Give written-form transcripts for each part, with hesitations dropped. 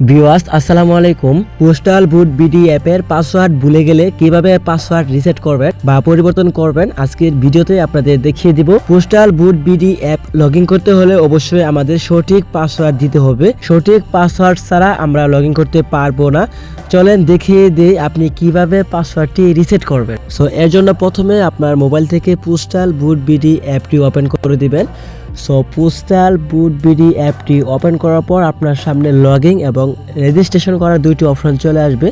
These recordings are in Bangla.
ভিউয়ার্স আসসালামু আলাইকুম। পোস্টাল বুট বিডি অ্যাপের পাসওয়ার্ড ভুলে গেলে কিভাবে পাসওয়ার্ড রিসেট করবেন বা পরিবর্তন করবেন আজকের ভিডিওতে আপনাদের দেখিয়ে দিব। পোস্টাল বুট বিডি অ্যাপ লগইন করতে হলে অবশ্যই আমাদের সঠিক পাসওয়ার্ড দিতে হবে। সঠিক পাসওয়ার্ড ছাড়া আমরা লগইন করতে পারবো না। চলেন দেখিয়ে দিই আপনি কিভাবে পাসওয়ার্ডটি রিসেট করবেন। সো এর জন্য প্রথমে আপনার মোবাইল থেকে পোস্টাল বুট বিডি অ্যাপটি ওপেন করে দিবেন। সো পোস্টাল বুট বিডি অ্যাপটি ওপেন করার পর আপনার সামনে লগইন এবং রেজিস্ট্রেশন করার দুইটি অপশন চলে আসবে।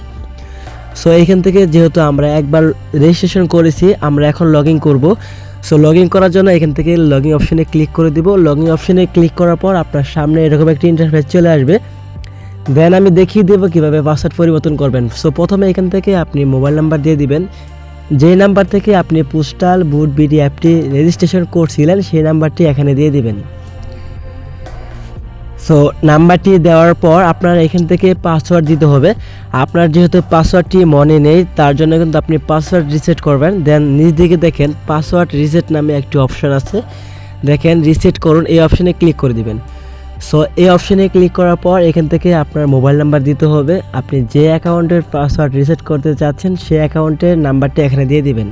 সো এইখান থেকে যেহেতু আমরা একবার রেজিস্ট্রেশন করেছি আমরা এখন লগইন করব। সো লগইন করার জন্য এখান থেকে লগইন অপশনে ক্লিক করে দিব। লগইন অপশনে ক্লিক করার পর আপনার সামনে এরকম একটি ইন্টারফেস চলে আসবে। দেন আমি দেখিয়ে দেবো কীভাবে পাসওয়ার্ড পরিবর্তন করবেন। সো প্রথমে এখান থেকে আপনি মোবাইল নাম্বার দিয়ে দিবেন। যে নাম্বার থেকে আপনি পোস্টাল বুট বিডি অ্যাপটি রেজিস্ট্রেশন করছিলেন সেই নাম্বারটি এখানে দিয়ে দিবেন। সো নাম্বারটি দেওয়ার পর আপনার এখান থেকে পাসওয়ার্ড দিতে হবে। আপনার যেহেতু পাসওয়ার্ডটি মনে নেই তার জন্য কিন্তু আপনি পাসওয়ার্ড রিসেট করবেন। দেন নিচ দিকে দেখেন পাসওয়ার্ড রিসেট নামে একটি অপশন আছে, দেখেন রিসেট করুন, এই অপশনে ক্লিক করে দিবেন। সো এই অপশনে ক্লিক করার পর এখান থেকে আপনার মোবাইল নাম্বার দিতে হবে। আপনি যে অ্যাকাউন্টের পাসওয়ার্ড রিসেট করতে চাচ্ছেন সেই অ্যাকাউন্টের নাম্বারটি এখানে দিয়ে দিবেন।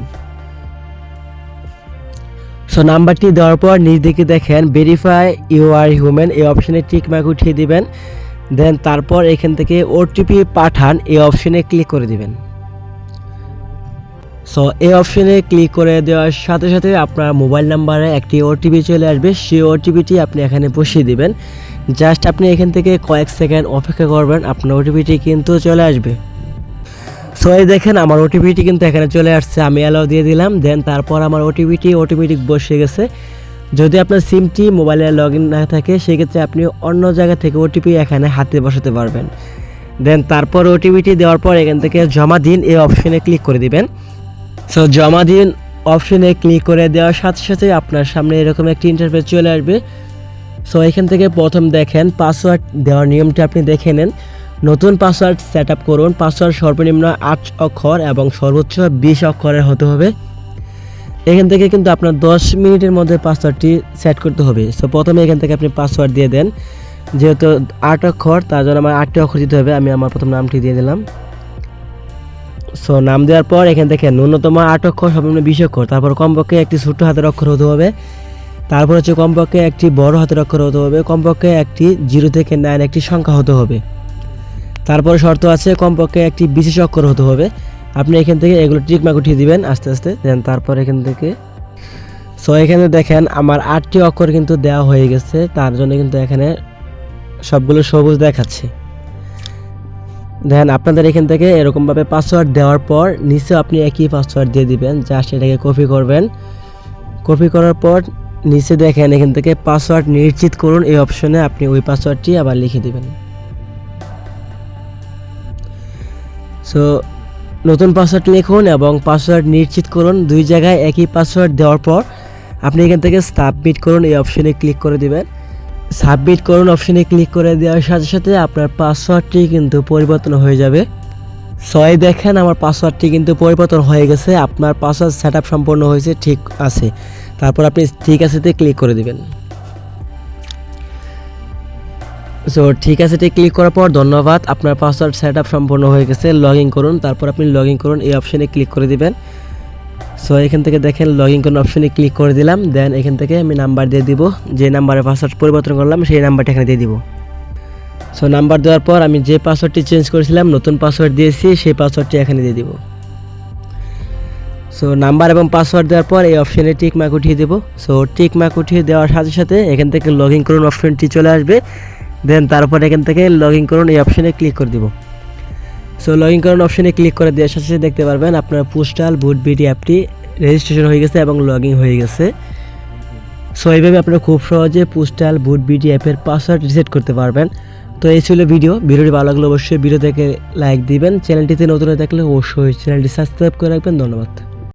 সো নাম্বারটি দেওয়ার পর নিচ দিকে দেখেন ভেরিফাই ইউ আর হিউম্যান, এই অপশনে টিক মার্ক উঠিয়ে দিবেন। দেন তারপর এখান থেকে ওটিপি পাঠান, এই অপশনে ক্লিক করে দিবেন। সো এই অপশনে ক্লিক করে দেওয়ার সাথে সাথে আপনার মোবাইল নাম্বারে একটি ওটিপি চলে আসবে। সেই ওটিপিটি আপনি এখানে বসিয়ে দিবেন। জাস্ট আপনি এখান থেকে কয়েক সেকেন্ড অপেক্ষা করবেন, আপনার ওটিপিটি কিন্তু চলে আসবে। সো এই দেখেন আমার ওটিপিটি কিন্তু এখানে চলে আসছে, আমি অ্যালাউ দিয়ে দিলাম। দেন তারপর আমার ওটিপিটি অটোমেটিক বসে গেছে। যদি আপনার সিমটি মোবাইলে লগ ইন না থাকে সেক্ষেত্রে আপনি অন্য জায়গা থেকে ওটিপি এখানে হাতে বসাতে পারবেন। দেন তারপর ওটিপিটি দেওয়ার পর এখান থেকে জমা দিন, এই অপশনে ক্লিক করে দিবেন। সো জমা দিন অপশনে ক্লিক করে দেওয়ার সাথে সাথে আপনার সামনে এরকম একটি ইন্টারফেস চলে আসবে। সো এখান থেকে প্রথম দেখেন পাসওয়ার্ড দেওয়ার নিয়মটি আপনি দেখে নেন। নতুন পাসওয়ার্ড সেট আপ করুন। পাসওয়ার্ড সর্বনিম্ন 8 অক্ষর এবং সর্বোচ্চ 20 অক্ষরের হতে হবে। এখান থেকে কিন্তু আপনার 10 মিনিটের মধ্যে পাসওয়ার্ডটি সেট করতে হবে। সো প্রথমে এখান থেকে আপনি পাসওয়ার্ড দিয়ে দেন। যেহেতু 8 অক্ষর তার জন্য আমার 8টি অক্ষর দিতে হবে। আমি আমার প্রথম নামটি দিয়ে দিলাম। সো নাম দেওয়ার পর এখান থেকে ন্যূনতম 8 অক্ষর সর্বনিম্ন 20 অক্ষর, তারপর কমপক্ষে একটি ছোট হাতের অক্ষর হতে হবে। তারপর হচ্ছে কমপক্ষে একটি বড় হাতের অক্ষর হতে হবে। কমপক্ষে একটি 0 থেকে 9 একটি সংখ্যা হতে হবে। তারপরে শর্ত আছে কমপক্ষে একটি বিশেষ অক্ষর হতে হবে। আপনি এখান থেকে এগুলো টিক মার্ক উঠিয়ে দিবেন আস্তে আস্তে। দেন তারপর এখান থেকে সো এখানে দেখেন আমার 8টি অক্ষর কিন্তু দেওয়া হয়ে গেছে, তার জন্য কিন্তু এখানে সবগুলো সবুজ দেখাচ্ছে। দেন আপনাদের এখান থেকে এরকমভাবে পাসওয়ার্ড দেওয়ার পর নিচে আপনি একই পাসওয়ার্ড দিয়ে দিবেন। জাস্ট এটাকে কপি করবেন। কপি করার পর নিচে দেখেন এখান থেকে পাসওয়ার্ড নিশ্চিত করুন, এই অপশনে আপনি ওই পাসওয়ার্ডটি আবার লিখে দিবেন। সো নতুন পাসওয়ার্ড লিখুন এবং পাসওয়ার্ড নিশ্চিত করুন। দুই জায়গায় একই পাসওয়ার্ড দেওয়ার পর আপনি এখান থেকে সাবমিট করুন, এই অপশনে ক্লিক করে দিবেন। সাবমিট করুন অপশনে ক্লিক করে দেওয়ার সাথে সাথে আপনার পাসওয়ার্ডটি কিন্তু পরিবর্তন হয়ে যাবে। সো এই দেখেন আমার পাসওয়ার্ডটি কিন্তু পরিবর্তন হয়ে গেছে। আপনার পাসওয়ার্ড সেট আপ সম্পূর্ণ হয়েছে, ঠিক আছে। তারপর আপনি ঠিক আছেতে ক্লিক করে দিবেন। সো ঠিক আছে ক্লিক করার পর ধন্যবাদ, আপনার পাসওয়ার্ড সেট আপ সম্পূর্ণ হয়ে গেছে। লগ ইন করুন, তারপর আপনি লগ ইন করুন, এই অপশনে ক্লিক করে দিবেন। সো এখান থেকে দেখেন লগ ইন করুন অপশনে ক্লিক করে দিলাম। দেন এখান থেকে আমি নাম্বার দিয়ে দিব, যে নাম্বারে পাসওয়ার্ড পরিবর্তন করলাম সেই নাম্বারটা এখানে দিয়ে দিব। সো নাম্বার দেওয়ার পর আমি যে পাসওয়ার্ডটি চেঞ্জ করেছিলাম নতুন পাসওয়ার্ড দিয়েছি সেই পাসওয়ার্ডটি এখানে দিয়ে দিব। সো নাম্বার এবং পাসওয়ার্ড দেওয়ার পর এই অপশনে টিক মার্ক উঠিয়ে দেবো। সো টিক মার্ক উঠিয়ে দেওয়ার সাথে সাথে এখান থেকে লগ ইন করুন অপশনটি চলে আসবে। দেন তারপর এখান থেকে লগ ইন করুন, এই অপশনে ক্লিক করে দিব। সো লগ ইন করুন অপশনে ক্লিক করে দেওয়ার সাথে সাথে দেখতে পারবেন আপনার পোস্টাল বুট বিডি অ্যাপটি রেজিস্ট্রেশন হয়ে গেছে এবং লগ ইন হয়ে গেছে। সো এইভাবে আপনারা খুব সহজে পোস্টাল বুট বিডি অ্যাপের পাসওয়ার্ড রিসেট করতে পারবেন। তো এই ছিল ভিডিওটি ভালো লাগলে অবশ্যই ভিডিও থেকে লাইক দিবেন। চ্যানেলটিতে নতুন হয়ে থাকলে অবশ্যই চ্যানেলটি সাবস্ক্রাইব করে রাখবেন। ধন্যবাদ।